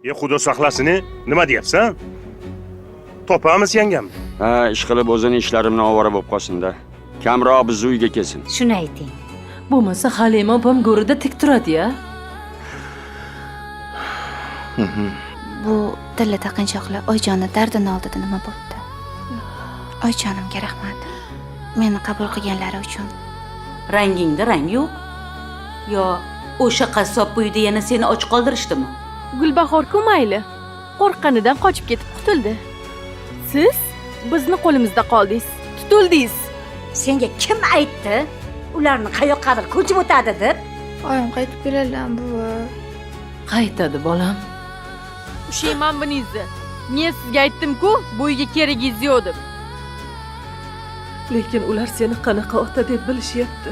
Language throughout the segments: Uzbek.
Xudo saqlasin, nima deyapsan? Topamiz yangam. Ha, ish qilib o'zini ishlarimni ovora bo'lib qolsin-da. Kamroq bizni uyga kelsin. Shuni ayting. Bo'lmasa Halima opam go'rida tik turadi-ya. Bu tilla taqinchoqlar Oyjonni dardini oldida nima bo'pti? Oyjonimga rahmat. Meni qabul qilganlari uchun. Rangingda rang yo'q. Yo, o'sha qassob uyida yana seni och qoldirishdimi? Gulbahor-ku mayli. Qo'rqqanidan qochib ketib qutuldi. Siz bizni qo'limizda qoldingiz. Tutildingiz. Senga kim aytdi? Ularni qayoqqadir ko'chib o'tadi deb? Oyim qaytib keladilar buvi. Qaytadi bolam. Ushayman buningizni. Men sizga aytdim-ku, bu uyga keragingiz yo'q deb. Lekin ular seni qanaqa ota deb bilishyapti.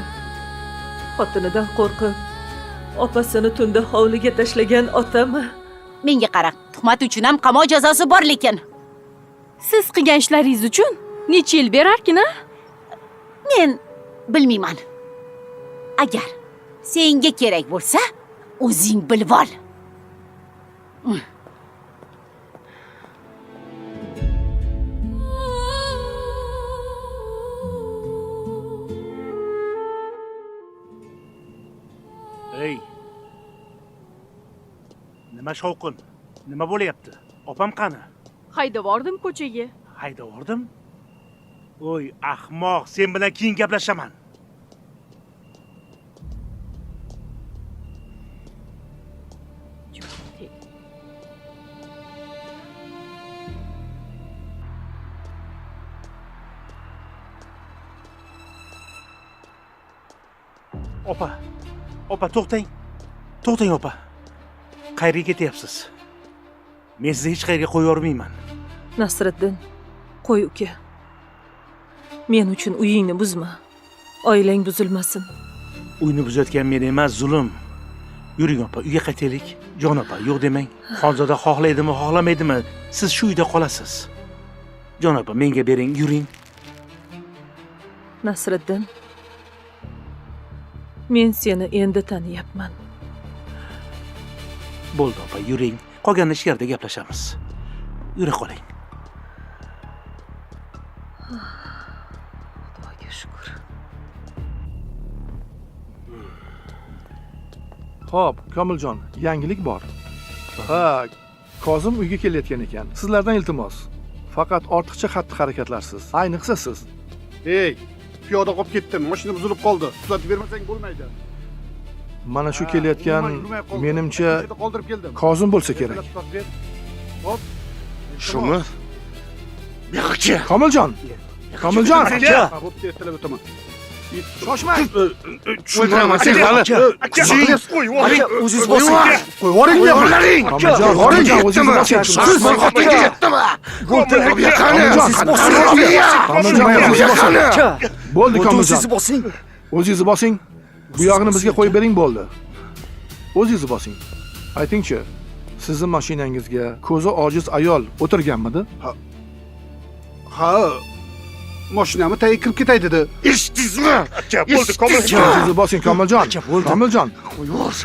Xotinidan qo'rqib, opasini tunda hovliga tashlagan otami? Menga qara, tuhmat uchun ham qamoq jazosi bor lekin. Siz qilgan ishlaringiz uchun necha yil berarkin-a? Men bilmayman. Agar senga kerak bo'lsa, o'zing bilib ol. Ey. Nima shovqin? Nima bo'layapti? Opam qani? Haydavordim ko'chaga. Haydavordim? Oy, ahmoq, sen bilan keyin gaplashaman. Opa, to'xtang. To'xtang, opa. Qayerga ketyapsiz? Men sizni hech qayerga qo'yib yormayman. Nasriddin, qo'y uka. Men uchun uyingni buzma. Oilang buzilmasin. Uyni buzayotgan men emas, zulm. Yuring opa, uyga qaytaylik. Jon opa, yo'q demang. Xonzoda xohlaydimi, xohlamaydimi, siz shu uyda qolasiz. Jon opa, menga bering, yuring. Nasriddin, men seni endi taniyapman. Bo'ldi opa, yuring. Qolganini ichkarida gaplashamiz. Yura qoling. Xudoga shukr. Xo'p, Komiljon, yangilik bor. Ha, Kozim uyga kelayotgan ekan. Sizlardan iltimos. Faqat ortiqcha xatti-harakatlarsiz. Ayniqsa siz. Ey, piyoda qolib ketdim. Mashina buzilib qoldi. Tuzatib bermasang bo'lmaydi. Mana shu kelayotgan menimcha qoldirib keldim. Kozim bo'lsa kerak. Hop. Shumi? Yo'qchi. Komiljon. Komiljon, aka. Bo'pti, ertalab o'taman. Shoshmang. Tushunmayman, sen hali. Qo'ying. O'zingiz bosing. Qo'yvoring Qo'yvoring. Komiljon, o'zingiz bosing. Siz men xotinga ketdimi? Komiljon, bo'ldi Komiljon. O'zingiz bosing. Bu yog'ini bizga qo'yib bering bo'ldi. O'zingiz bosing. Aytingchi, sizning mashinangizga ko'zi ojiz ayol o'tirganmidi? Ha. Mashinamni tagiga kirib ketay dedi. Eshitdingizmi? Aka, bo'ldi, Komiljon. O'zingiz bosing, Komiljon. Komiljon.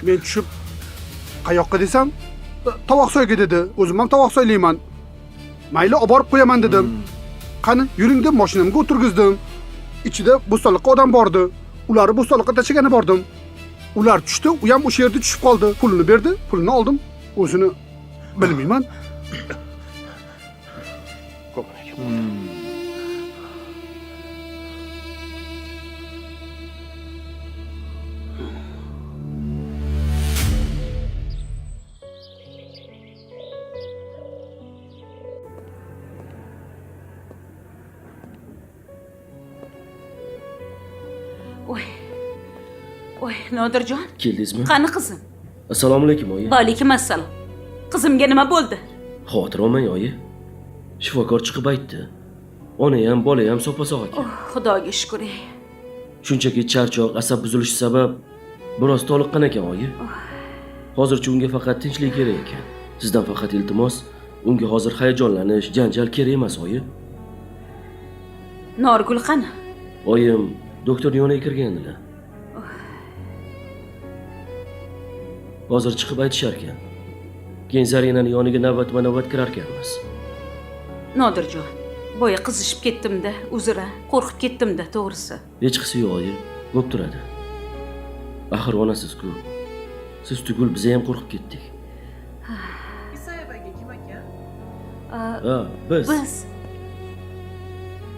Men tushib qayoqqa desam, tovoq soyga dedi. O'zim ham tovoq soylayman. Mayli, olib borib qo'yaman dedim. Qani, yuring deb mashinamga o'tirgizdim. Ichida bo'stonliqqa odam bordi. Ularni bo'stonliqqa tashlagani bordim. Ular tushdi, u ham o'sha yerda tushib qoldi. Pulini berdi, pulini oldim. O'zini bilmayman. Voy, Nodirjon. Keldingizmi? Qani qizim? Assalomu alaykum, oyi. Va alaykum assalom. Qizimga nima bo'ldi? Xavotir olmang, oyi. Shifokor chiqib aytdi. Ona ham, bola ham soppa-sog' ekan. Xudoga shukr. Shunchaki charchoq, asab buzilishi sabab biroz toliqqan ekan, oyi. Hozircha unga faqat tinchlik kerak ekan. Sizdan faqat iltimos, unga hozir hayajonlanish, janjal kerak emas, oyi. Norgul qani? Oyim doktorning yoniga kirgandilar. Hozir chiqib aytishar ekan. Keyin Zarinaning yoniga navbatma-navbat kirar ekanmiz. Nodirjon, boya qizishib ketdim-da, uzra, qo'rqib ketdim-da, to'g'risi. Hech qisi yo'q, oyi. Bo'p turadi. Axir onasiz-ku. Siz tugul biz ham qo'rqib ketdik. Ha, biz.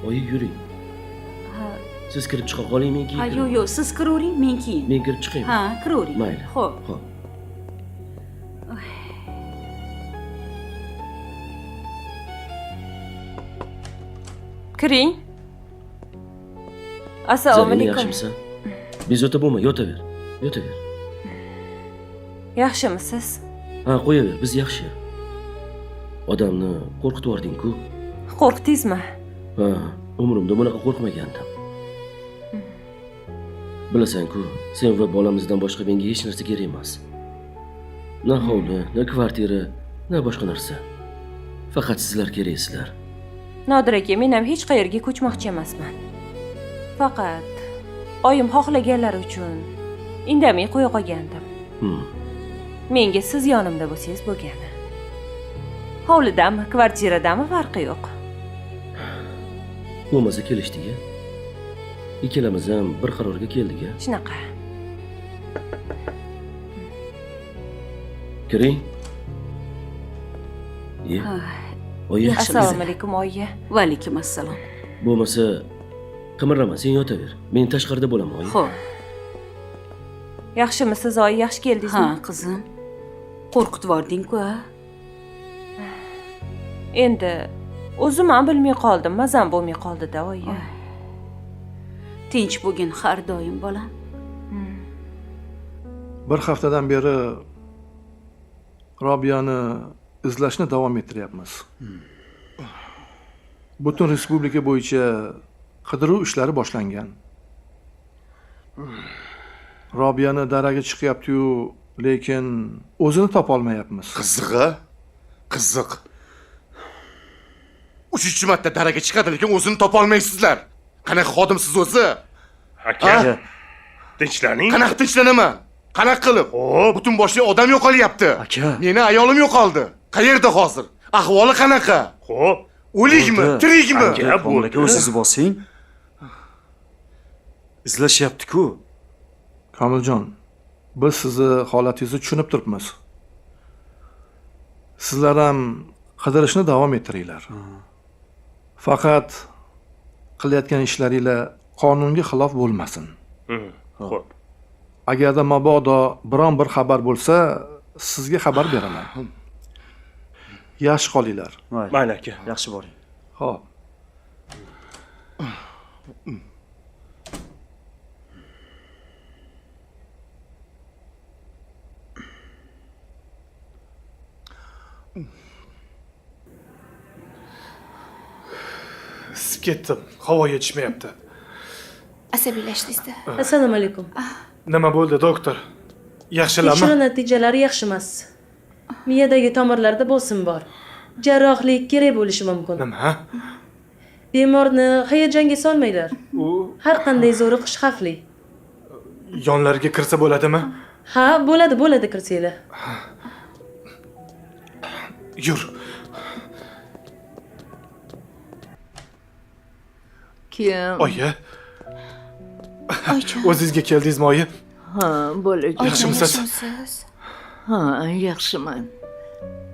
Oyi, yuring. Siz kirib chiqa qoling, men keyin. Yo'q, siz kiravering, men keyin. Men kirib chiqaymi? Ha, kiravering. Mayli. Xo'p. Xo'p. Kiring. Assalomu Zarina, alaykum. yaxshimisan? Bezovta bo'lma, yotaver. Yotaver. Yaxshimisiz? Ha, qo'yaver, biz yaxshi. Odamni qo'rqitib yubording-ku. Qo'rqdingizmi? Ha, umrimda bunaqa qo'rqmagandim. Bilasan-ku, sen va bolamizdan boshqa menga hech narsa kerak emas. Na hovli, na kvartira, na boshqa narsa. Faqat sizlar keraksizlar. Nodir aka, men ham hech qayerga ko'chmoqchi emasman. Faqat oyim xohlaganlari uchun indamay qo'ya qolgandim. Menga siz yonimda bo'lsangiz bo'lgani. Hovlidami, kvartiradami farqi yo'q. Bo'lmasa kelishdik-a. Ikkalamiz ham bir qarorga keldik-a. Shunaqa. Kiring. Ye. Oyi, Assalomu alaykum, oyi. Va alaykum assalom. bo'lmasa qimirlama, sen yotaver. Men tashqarida bo'laman, oyi. Xo'p. Yaxshimisiz, oyi? Yaxshi keldingizmi? Ha, qizim. Qo'rqitib yubording-ku, ha? Endi o'zim ham bilmay qoldim, mazam bo'lmay qoldi-da, oyi. Tinch bo'lgin har doim bolam. Bir haftadan beri Robiyani izlashni davom ettiryapmiz. Butun respublika bo'yicha qidiruv ishlari boshlangan. Robiyani daraga chiqyapti-yu, lekin o'zini topa olmayapmiz. Qiziq. 3-marta daraga chiqadi, lekin o'zini topa olmaysizlar. Qanaqa xodimsiz o'zi? Aka, tinchlaning? Qanaqa tinchlanaman? Qanaqa qilib? Butun boshli odam yo'qolyapti. Aka. Meni ayolim yo'qoldi. Qayerda hozir? Ahvoli qanaqa? Xo'p. O'likmi? Tirikmi? Aka, bo'ldi. Siz bosing. Izlashyapti-ku. Komiljon, biz sizni holatingizni tushunib turibmiz. Sizlar ham qidirishni davom ettiringlar. Faqat qilayotgan ishlaringlar qonunga xilof bo'lmasin. Xo'p. Agarda mabodo biron bir xabar bo'lsa, sizga xabar beraman. Yaxshi qolinglar. Mayli aka. Yaxshi boring. Xo'p. Isib ketdim. Havo yetishmayapti. Asabiylashdingizda. Assalomu alaykum. Nima bo'ldi, doktor? Yaxshilami? Tekshiruv natijalari yaxshi emas. Miyadagi tomirlarda bosim bor. Jarrohlik kerak bo'lishi mumkin. Nima? Bemorni hayajonga solmanglar. Har qanday zo'riqish xavfli. Yonlariga kirsa bo'ladimi? Ha, bo'ladi kirsanglar. Yur. Kim? Oyi. Oyjon. O'zingizga keldingizmi, oyi? Ha, bolajon. Yaxshimisiz? Ha, yaxshiman.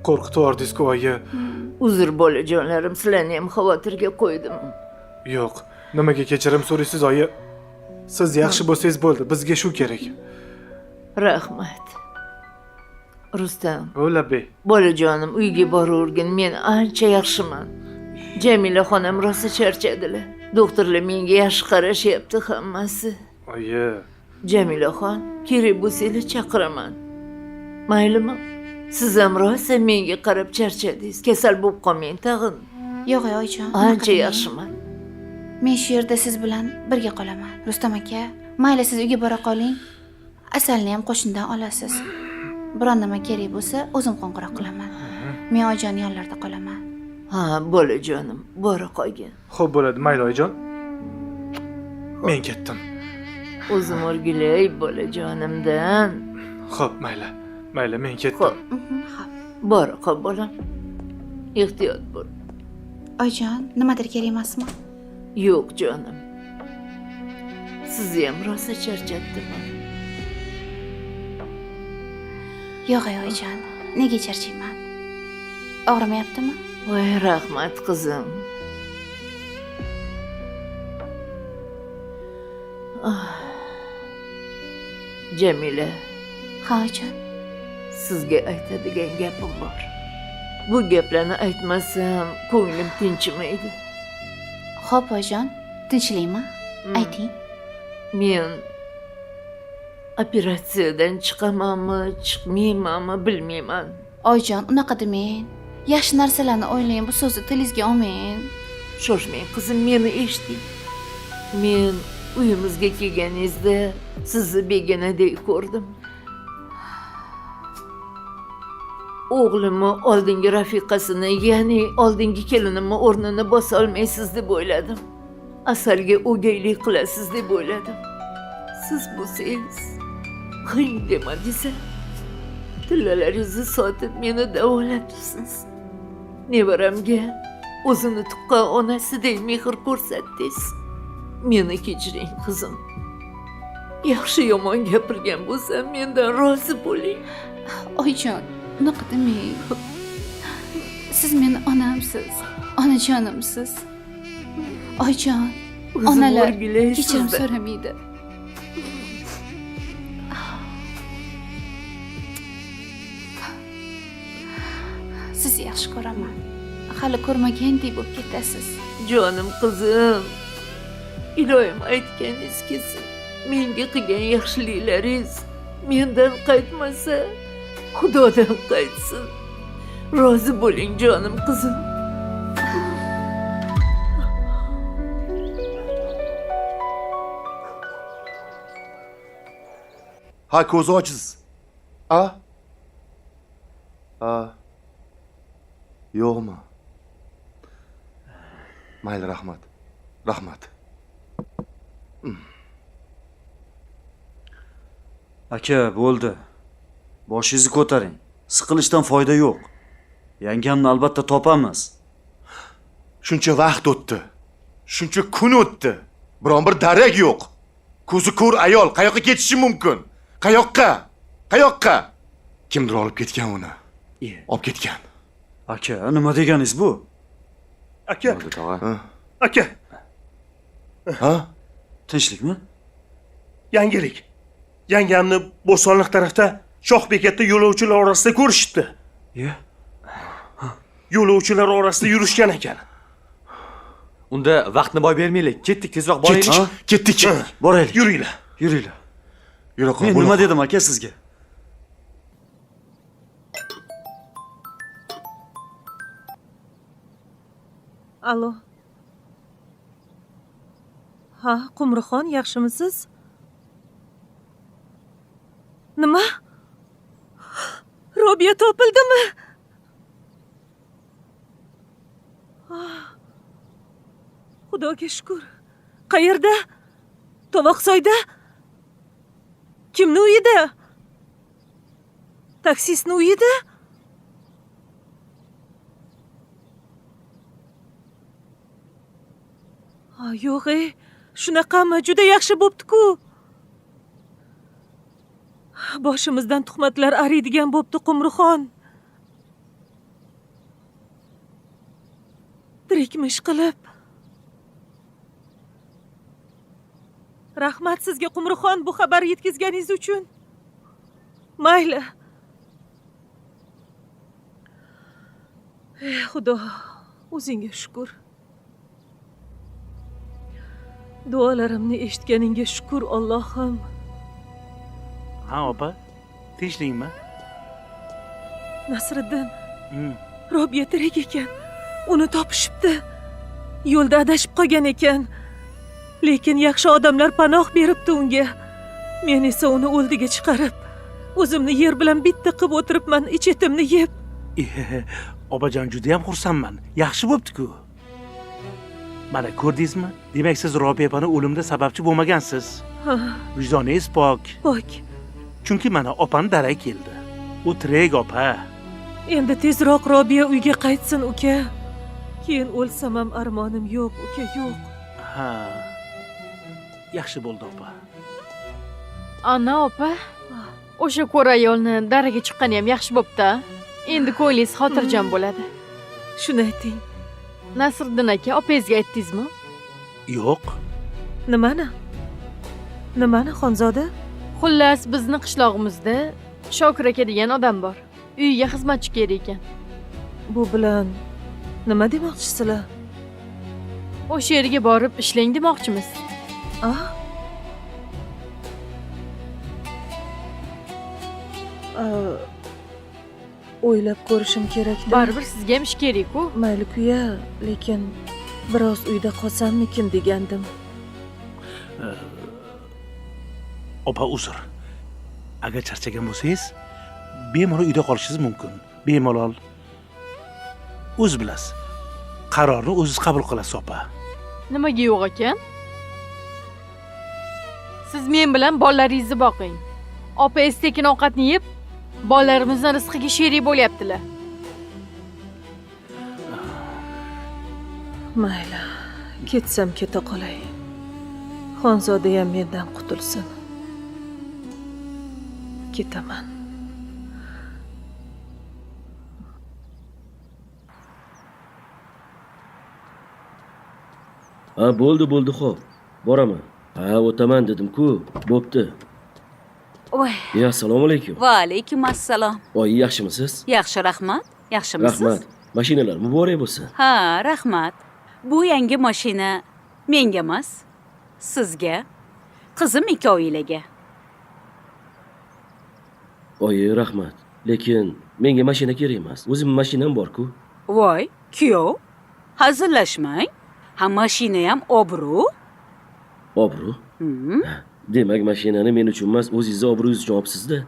Qo'rqitib yubordingiz-ku, oyi. Uzr bolajonlarim, sizlarni ham xavotirga qo'ydim. Yo'q. Nimaga kechirim so'raysiz, oyi? Siz yaxshi bo'lsangiz bo'ldi. Bizga shu kerak. Rahmat. Rustam. O'labey. Bolajonim, uyga boravergin. Men ancha yaxshiman. Jamila xonam rosa charchadilar. Doktorlar menga yaxshi qarashyapti hammasi. Oyi. Jamilaxon, kerak bo'lsangiz chaqiraman. Maylimi? Siz ham rosa menga qarab charchadingiz. Kasal bo'lib qolmang tag'in. Yo'q, oyijon. Ancha yaxshiman. Men shu yerda siz bilan birga qolaman. Rustam aka, mayli siz uyga bora qoling. Asalni ham qo'shnidan olasiz. Biron nima kerak bo'lsa, o'zim qo'ng'iroq qilaman. Men oyijon yonlarda qolaman. Ha, bolajonim, bora qolgin. Xo'p bo'ladi, mayli oyijon. Men ketdim. O'zim o'rgilay bolajonimdan. Xo'p, mayli. Mayli, men ketdim. Xo'p. Baraka bolam. Ehtiyot bo'l. Oyijon, nimadir kerak emasmi? Yo'q jonim. Sizni ham rosa charchatdimmi? Yo'q oyijon, nega charchayman? Og'rimayaptimi? Voy rahmat qizim. Jamila, Ha oyijon. sizga aytadigan gapim bor. Bu gaplarni aytmasam ko'nglim tinchimaydi. Xo'p oyijon, tinchlikmi? Ayting. Men operatsiyadan chiqamanmi, chiqmaymanmi bilmayman. Oyijon, unaqa demang. Yaxshi narsalarni o'ylang, bu so'zni tilingizga olmang. Shoshmang qizim, meni eshiting. Men uyimizga kelganingizda sizni begonadek ko'rdim. O'g'limni oldingi rafiqasini, ya'ni oldingi kelinimni o'rnini bosa olmaysiz deb o'yladim. Asalga o'gaylik qilasiz deb o'yladim. Siz bo'lsangiz, qing demadingiz. Tillalaringizni sotib meni davolatibsiz. Nevaramga o'zini tuqqan onasidek mehr ko'rsatdingiz. Meni kechiring qizim. Yaxshi yomon gapirgan bo'lsam mendan rozi bo'ling. Oyijon, unaqa demang. Siz meni onamsiz, onajonimsiz. Oyijon, onalar kechirim so'ramaydi. Sizni yaxshi ko'raman. Hali ko'rmagandek bo'lib ketasiz. Jonim qizim. Iloyim aytganingiz kelsin. Menga qilgan yaxshiliklaringiz mendan qaytmasa, Xudodan qaytsin. Rozi bo'ling jonim qizim. Ha, ko'zi ojiz. Yo'qmi? Mayli, rahmat. Rahmat. Aka, bo'ldi. Boshingizni ko'taring. Siqilishdan foyda yo'q. Yangamni albatta topamiz. Shuncha vaqt o'tdi. Shuncha kun o'tdi. Biron bir darak yo'q. Ko'zi ko'r ayol qayoqqa ketishi mumkin? Qayoqqa? Qayoqqa? Kimdir olib ketgan uni. Olib ketgan. Aka, nima deganingiz bu? Aka. Aka. Ha? Tinchlikmi? Yangilik. Yangamni Bo'stonliq tarafda Shoh bekatda yo'lovchilar orasida ko'rishibdi. Yo'lovchilar orasida yurishgan ekan. Unda vaqtni boy bermaylik. Ketdik, tezroq boraylik. Ketdik. Boraylik. Yuringlar. Yuringlar. Yura qol. Men nima dedim aka sizga? Allo. Ha, Qumrixon, yaxshimisiz? Nima? Robiya topildimi? Xudoga shukr. Qayerda? Tovoqsoyda? Kimni uyida? Taksistni uyida? Yo'q, shunaqami? Juda yaxshi bo'pti-ku. Boshimizdan tuhmatlar ariydigan bo'pti, Qumrixon. Tirikmish qilib. Rahmat sizga, Qumrixon, bu xabar yetkazganingiz uchun. Mayli. Xudo, o'zingga shukr. Duolarimni eshitganingga shukr, Allohim. Ha, opa. Tinchlikmi? Nasriddin. Robiya tirik ekan. Uni topishibdi. Yo'lda adashib qolgan ekan. Lekin yaxshi odamlar panoh beribdi unga. Men esa uni o'ldiga chiqarib, o'zimni yer bilan bitta qilib o'tiribman, ich-etimni yeb. Opajon, juda ham xursandman. Yaxshi bo'pti-ku. Mana ko'rdingizmi? Demak, siz Robiya opani o'limida sababchi bo'lmagansiz. Vijdoningiz pok. Pok. Chunki mana opani darak keldi. U tirik opa. Endi tezroq Robiya uyga qaytsin, uka. Keyin o'lsam ham armonim yo'q, uka, yo'q. Ha. Yaxshi bo'ldi, opa. Ana opa, o'sha ko'r ayolni daraga chiqqani ham yaxshi bo'pti. Endi ko'nglingiz xotirjam bo'ladi. Shuni ayting. Nasriddin aka, opangizga aytdingizmi? Yo'q. Nimani? Nimani, Xonzoda? Xullas, bizni qishlog'imizda Shokir aka degan odam bor. Uyiga xizmatchi kerak ekan. Bu bilan nima demoqchisizlar? O'sha yerga borib ishlang demoqchimiz. O'ylab ko'rishim kerak-da. Baribir sizga ham ish kerak-ku. Mayli kuya, lekin biroz uyda qolsammikin degandim. Opa, uzr. Agar charchagan bo'lsangiz, bemalol uyda qolishingiz mumkin. Bemalol. O'z bilasiz. Qarorni o'zingiz qabul qilasiz, opa. Nimaga yo'q ekan? Siz men bilan bolalaringizni boqing. Opangiz tekin ovqatni yeb, bolalarimizning rizqiga sherik bo'lyaptilar. Mayli, ketsam keta qolay. Xonzoda ham mendan qutulsin. Ketaman. Ha, bo'ldi, xo'p. Boraman. Ha, o'taman dedim-ku. Bo'pti. Voy. Ya, assalomu alaykum. Va alaykum assalom. Voy, yaxshimisiz? Yaxshi, rahmat. Yaxshimisiz? Rahmat. Mashinalar muborak bo'lsin. Ha, rahmat. Bu yangi mashina menga emas, sizga, qizim ikkovilarga. Oyi, rahmat. Lekin menga mashina kerak emas. O'zimning mashinam bor-ku. Voy, kuyov. Hazillashmang. Ha, mashina ham obro'. Obro'? Demak, mashinani men uchun emas, o'zingizni obro'yingiz uchun olibsiz-da.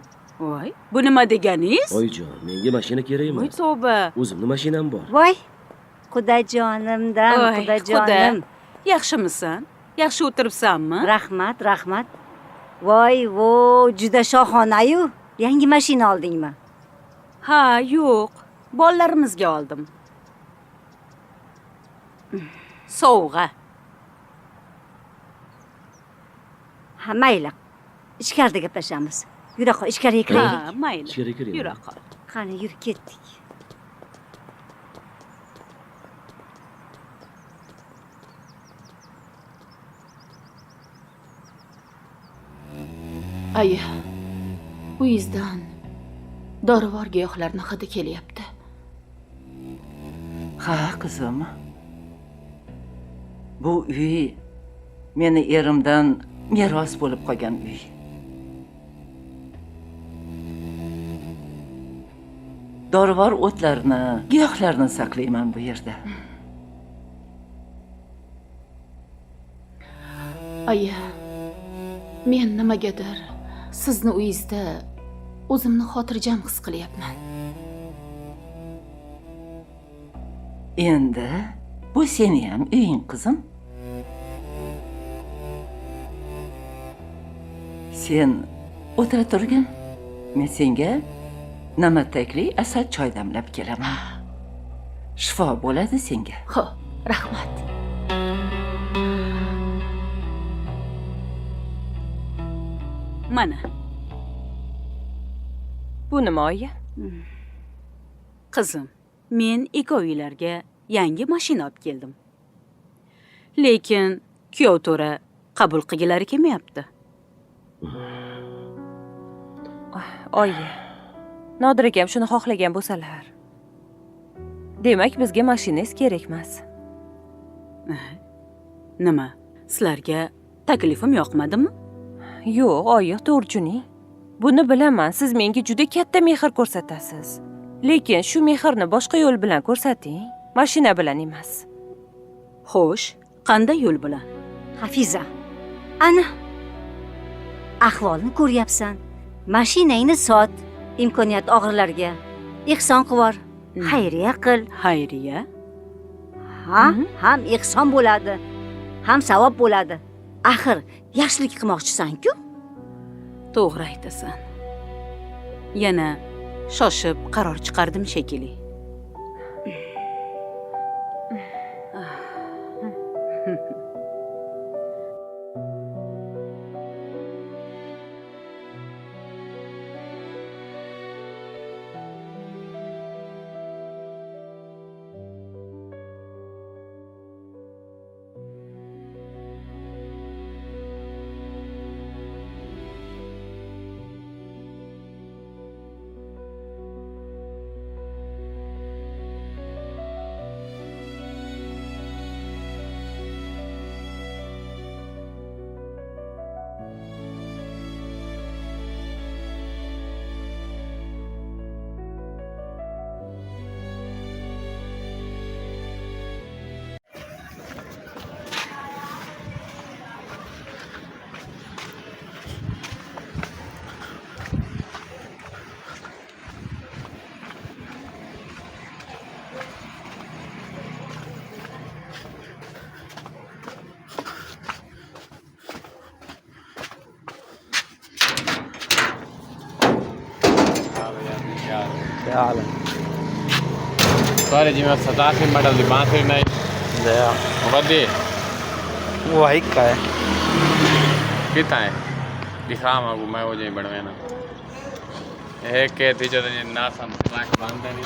Voy, bu nima deganingiz? Oyijon, menga mashina kerak emas. Voy, tavba. O'zimning mashinam bor. Voy, Xudojonimdan, Xudojonim. Yaxshimisan? Yaxshi o'tiribsanmi? Rahmat. Voy, juda shohona-yu. Yangi mashina oldingmi? Ha, yo'q. Bolalarimizga oldim. Sovg'a. Ha, mayli. Ichkarida gaplashamiz. Yura qol, ichkariga kiraylik. Ha, mayli. Ichkariga kiraylik. Yura qol. Qani, yurib ketdik. Aya, uyingizdan dorivor giyohlarning hidi kelyapti. Ha, qizim. Bu uy meni erimdan meros bo'lib qolgan uy. Dorivor o'tlarni, giyohlarni saqlayman bu yerda. Aya, men nimagadir sizni uyingizda o'zimni xotirjam his qilyapman. Endi bu seni ham uying, qizim. Sen o'tira turgin. Men senga namatakli asal choy damlab kelaman. Shifo bo'ladi senga. Xo'p, rahmat. Mana. Bu nima oyi? Qizim, men ikkovinglarga yangi mashina olib keldim. Lekin kuyov to'ra qabul qilgilari kelmayapti. Oyi, Nodir akam shuni xohlagan bo'lsalar. Demak, bizga mashinangiz kerak emas. Nima? Sizlarga taklifim yoqmadimi? Yo'q, oyi, to'g'ri. Buni bilaman, siz menga juda katta mehr ko'rsatasiz. Lekin shu mehrni boshqa yo'l bilan ko'rsating, mashina bilan emas. Xo'sh, qanday yo'l bilan? Hafiza, ana ahvolni ko'ryapsan. Mashinangni sot, imkoniyat og'irlarga ehson qilvor. Xayriya qil. Xayriya? Ha, ham ehson bo'ladi, ham savob bo'ladi. Axir yaxshilik qilmoqchisan-ku? To'g'ri aytasan. Yana shoshib qaror chiqardim shekilli. क्या हाल है? सॉरी जी मैं 87 मॉडल दी बांसुरी नहीं दया वदी वो हाइक का है कितना है दिखा मांगू मैं वो जो बनवे ना एक के थी जो ना सम लाख बांधते नहीं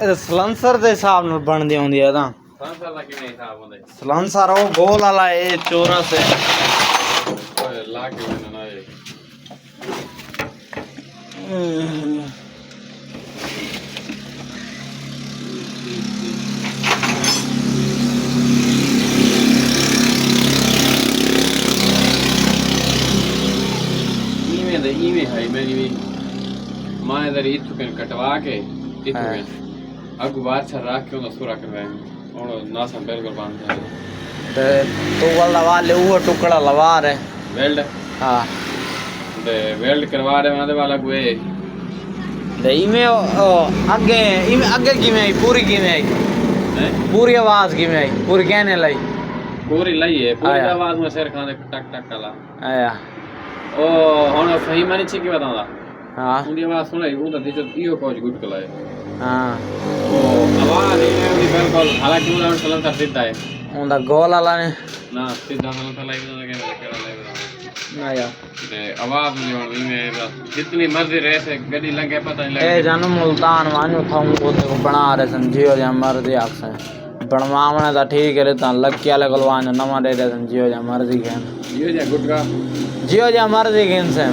ਇਹ ਸਲੈਂਸਰ ਦੇ ਹਿਸਾਬ ਨਾਲ ਬਣਦੀ ਹੁੰਦੀ ਹੈ ਤਾਂ सलांसर ਦਾ ਕਿਵੇਂ ਹਿਸਾਬ ਹੁੰਦਾ ਹੈ ਸਲੈਂਸਰ ਉਹ ਗੋਲ ਵਾਲਾ ਇਹ ਚੌਰਸ ਹੈ ਓਏ ਲਾ ਕੇ ਨਾ ਇਹ इवें है मेरी भी मां इधर इथु कन कटवा के इथु अगु बार छ राख के उन सुरा करवाए और ना सम बिल्कुल बांध ते तो वाला वाले वो टुकड़ा लवा रहे वेल्ड हां ते वेल्ड करवा रहे मादे वाला कोई ते इमे आगे की में आई पूरी की में आई पूरी आवाज की में आई पूरी कहने लाई पूरी लाई है पूरी आवाज में सिर खाने टक टक कला आया ओ हुन सही माने छी की बताऊंगा हां उनकी आवाज सुनाई वो तो इयो कोच गुड कला है हां ओ आवाज है बिल्कुल हालांकि वो चलन कर देता है उनका गोल वाला ने ना सीधा चलन कर लाइव ना केड़ा लाइव ना यार ते आवाज नहीं में जितनी मर्जी रहे से गड्डी लगे पता नहीं लगे ए जानो मुल्तान वानो था को देखो बना रहे समझियो या मर्जी आखसे बनवावने तो ठीक है ता लक्की वाले गलवान नवा दे दे समझियो या मर्जी के जियो जा गुटका जियो जा मर्जी के से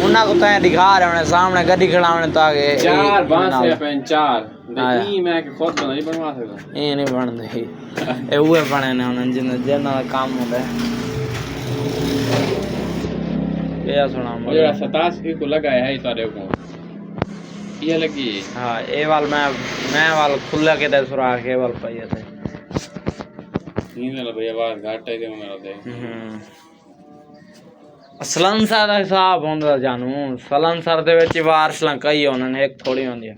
उन्ना को तय दिखा रहे हैं सामने गड्डी खड़ावने तो आगे चार बांस है पेन चार नहीं मैं के खुद नहीं बनवा सकता ये नहीं बन दे ए हुए बने ने उन जिन जना काम होता है क्या सुना मुझे 87 को लगाया है तारे को ये लगी हां ए वाल मैं वाल खुला के दे सुरा के वाल पाए थे नींद ना भैया आवाज घाट है मेरा दे सलंसर ਦਾ ਹਿਸਾਬ ਹੁੰਦਾ ਜਾਨੂ ਸਲੰਸਰ ਦੇ ਵਿੱਚ ਵਾਰਸਲਾਂ ਕਈ ਉਹਨਾਂ ਨੇ ਇੱਕ ਥੋੜੀ ਹੁੰਦੀ ਹੈ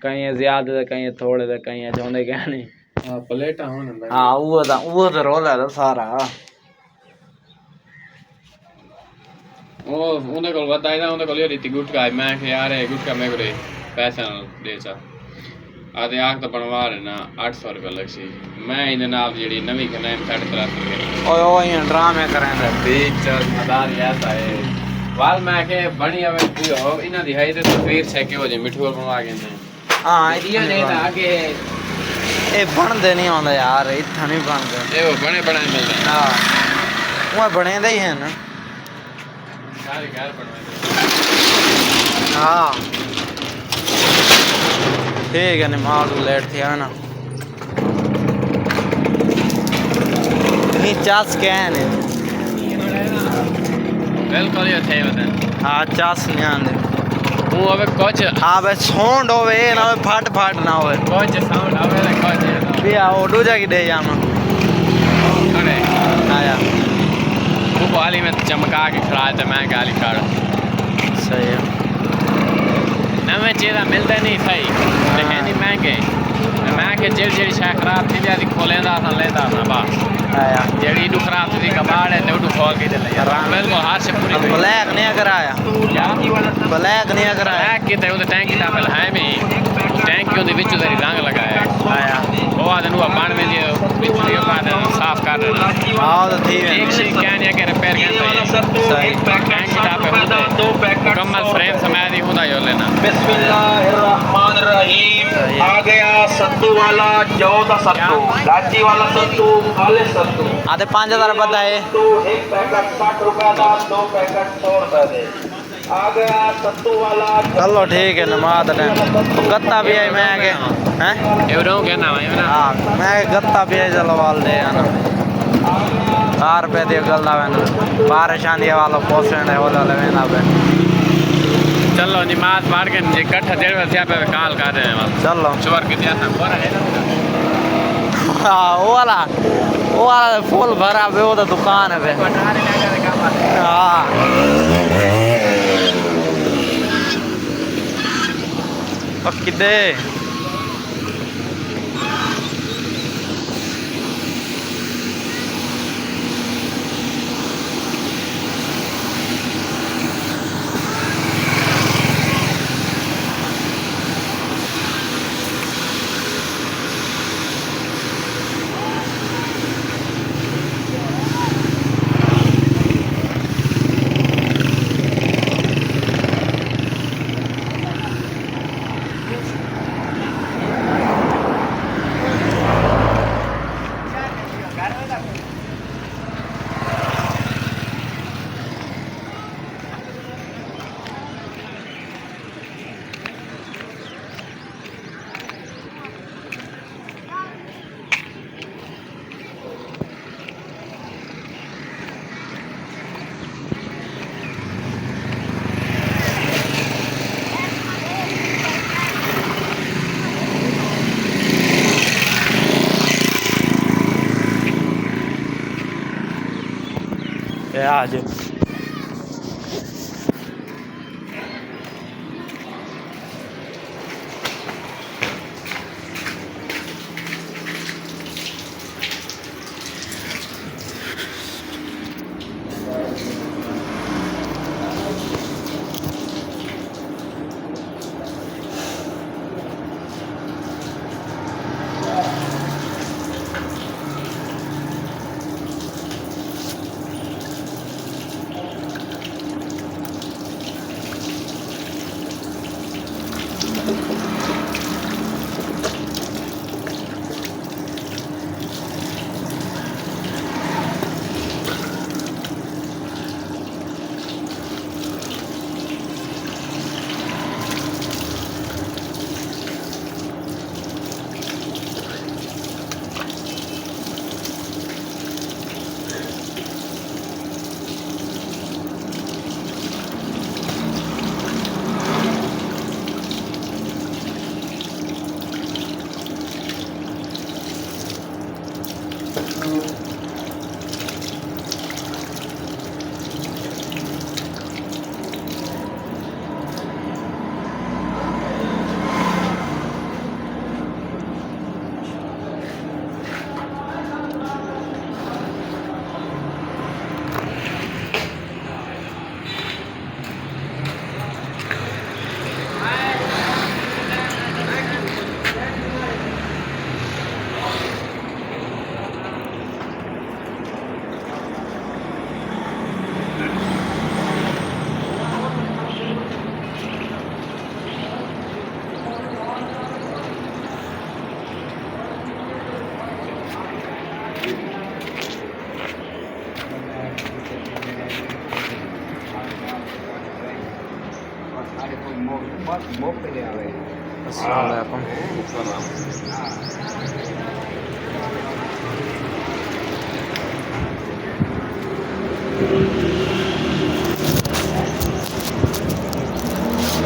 ਕਈ ਜ਼ਿਆਦਾ ਤੇ ਕਈ ਥੋੜੇ ਤੇ ਕਈ ਚਾਹੁੰਦੇ ਕਿ ਨਹੀਂ हां प्लेटा होन हां वो तो रोल है सारा ओ उन्हें को बताया उन्हें को रीति गुटका मैं कि यार है गुटका मैं को पैसा दे चा आधे आख तो बनवा रहे ना 800 रुपया लग सी मैं इन नाल जेडी नवी के नाम 350 ओए ओए ये ड्रामे करें थे बीच मदार ऐसा है वाल मैं के बढ़िया वे हो इना दिखाई ते तस्वीर से के हो जे मिठू बनवा के ने हां ये नहीं था आगे ए बनदे नहीं आंदा यार इथा नहीं बनदे ए वो बने बनाए मिलदे हां वो बने दे ही है ना सारे घर बनवाए हां ठीक है माल लेट थी ना ये चास क्या है ने बिल्कुल ये थे बता हां चास नहीं आंदे वो अबे कुछ हां बे साउंड होवे ना फट ना होवे कुछ साउंड आवे ना कुछ भी आ ओडू जाके दे जामा अरे आया वो वाली में चमका के खड़ा है तो मैं गाली काट सही है नवे चीज़ मिलते नहीं सही लेकिन नहीं महंगे मैं कि जेड़ी शै खराब थी दी खोलेंदा सा लेंदा सा बस आया जेड़ी डू खराब थी कबाड़ है ते डू खोल के दे यार बिल्कुल हर शे पूरी ब्लैक नहीं कराया क्या ब्लैक नहीं कराया ब्लैक की ते उदे टैंकी दा पहले है में टैंकी उदे विच तेरी रंग लगाया आया वो आदन वो पान में दियो विच दियो बाद साफ कर देना हां तो ठीक है एक सी कहने के रिपेयर करता सही टैंकी दा पे होता दो पैकेट मुकम्मल फ्रेम समय दी होता यो लेना बिस्मिल्लाहिर्रहमानिर्रहीम आ गया सत्तू वाला 14 सत्तू लाची वाला सत्तू खाली सत्तू आधे 5000 बताए तो एक पैकेट 60 रुपए का दो पैकेट 100 रुपए दे आ गया सत्तू वाला चलो ठीक है नमाज ने गत्ता भी है मैं के हैं एवरो के ना भाई ना हां मैं गत्ता भी है चलो वाल दे ना 4 रुपए दे गलदा वे बारिश आंदी वाला पोसेंड है वाला लेना पे चलो नमाज पढ़ के इकट्ठा देर में पे काल कर रहे हैं चलो चोर के दिया था बोरा है हां वो वाला फुल भरा पे वो तो दुकान है पे हां पक्की दे आज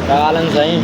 Kalan sa'yo.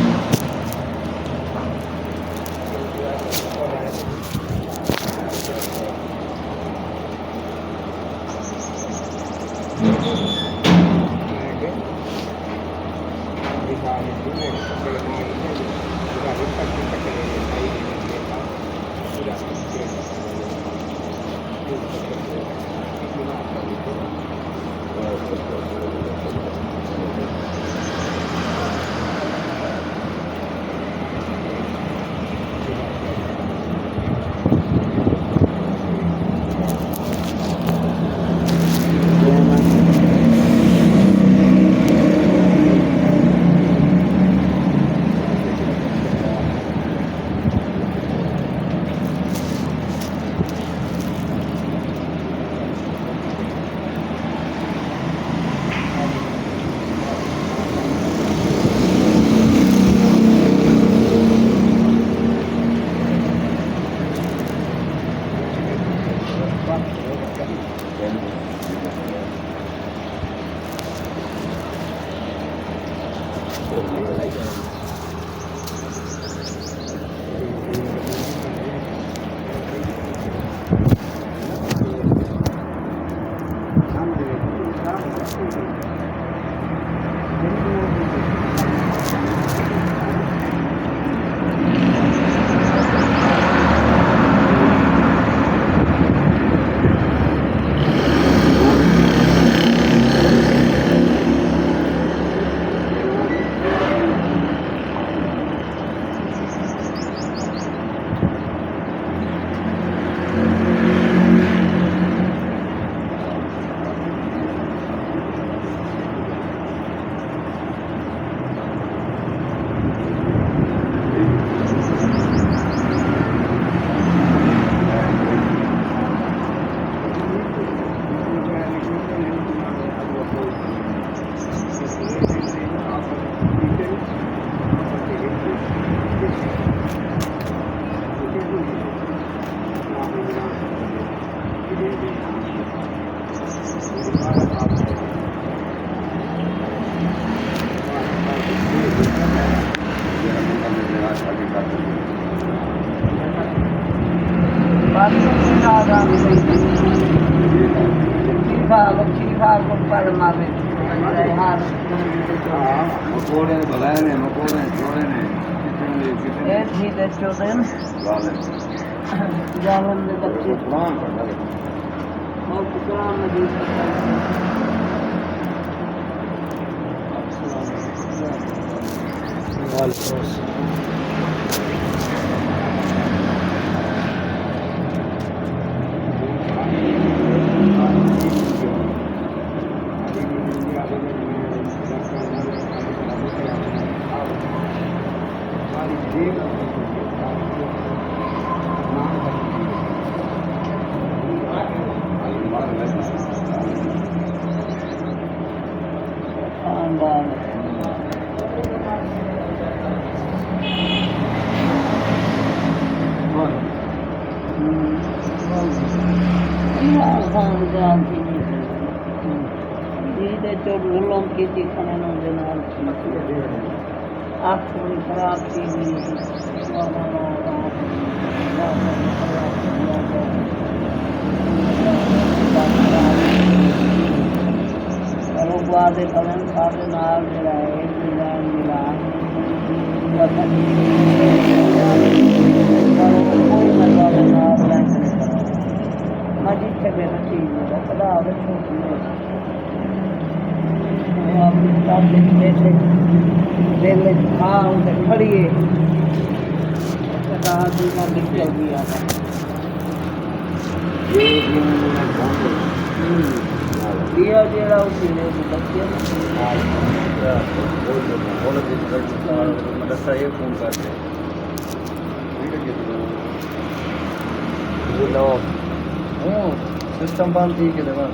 सिस्टम बंद थी के देवा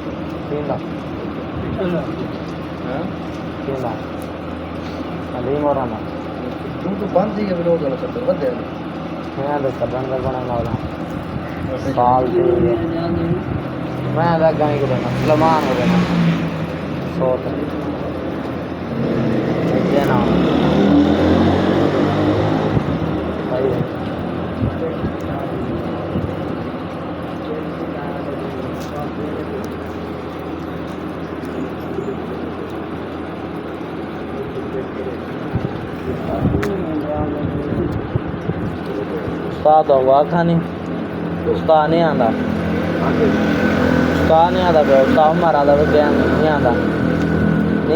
3 लाख हां 3 लाख अभी मोराना तू तो बंद थी के लोग गलत करते बंद है मैं तो बंद करना वाला साल से मैं आधा गाय को देना सलमान हो देना 100 देना भाई उस्ताद हुआ खानी उस्ताद नहीं आंदा Usta नहीं आता बे उस्ताद हमारा था क्या नहीं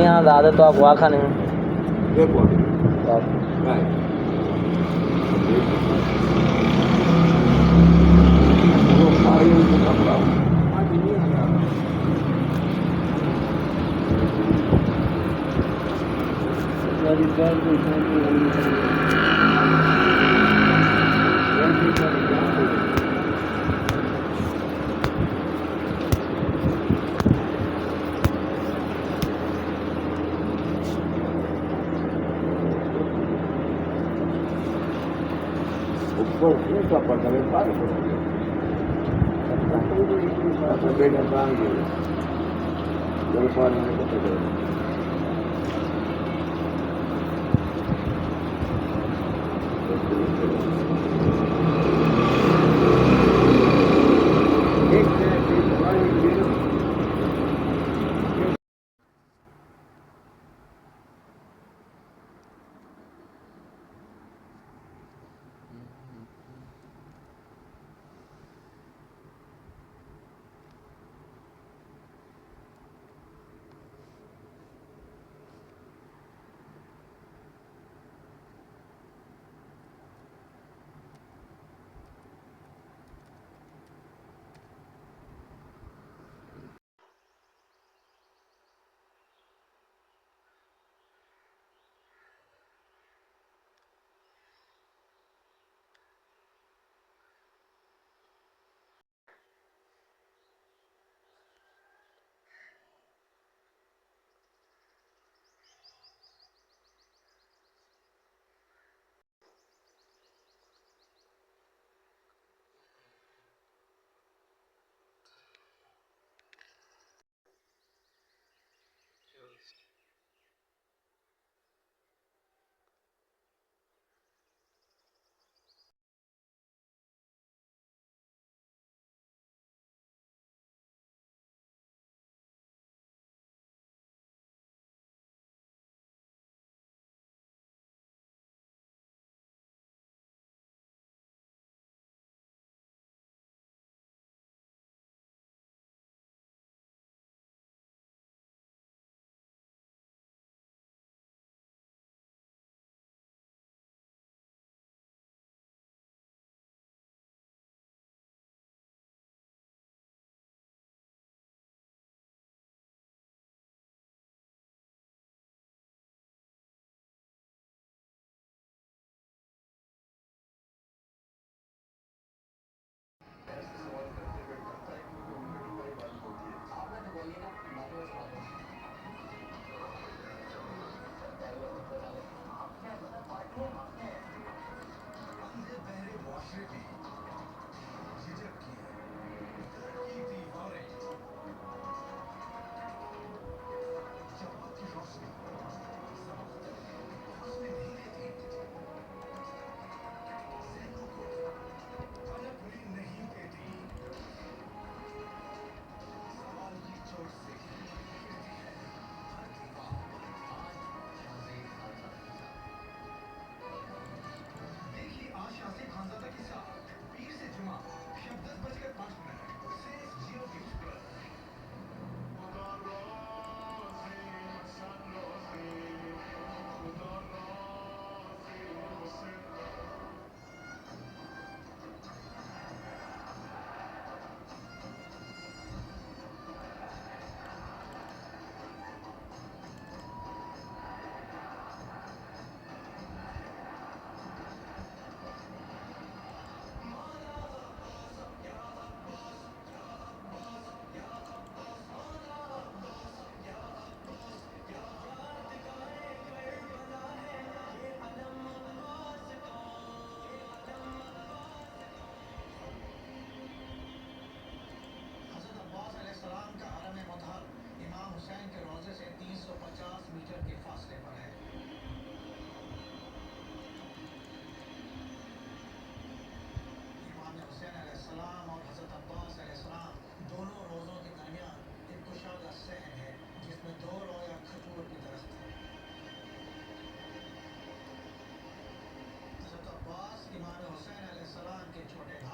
आता आदत तो आप वहाँ खाने में इमाम हुसैन अलैहिस्सलाम के छोटे भाई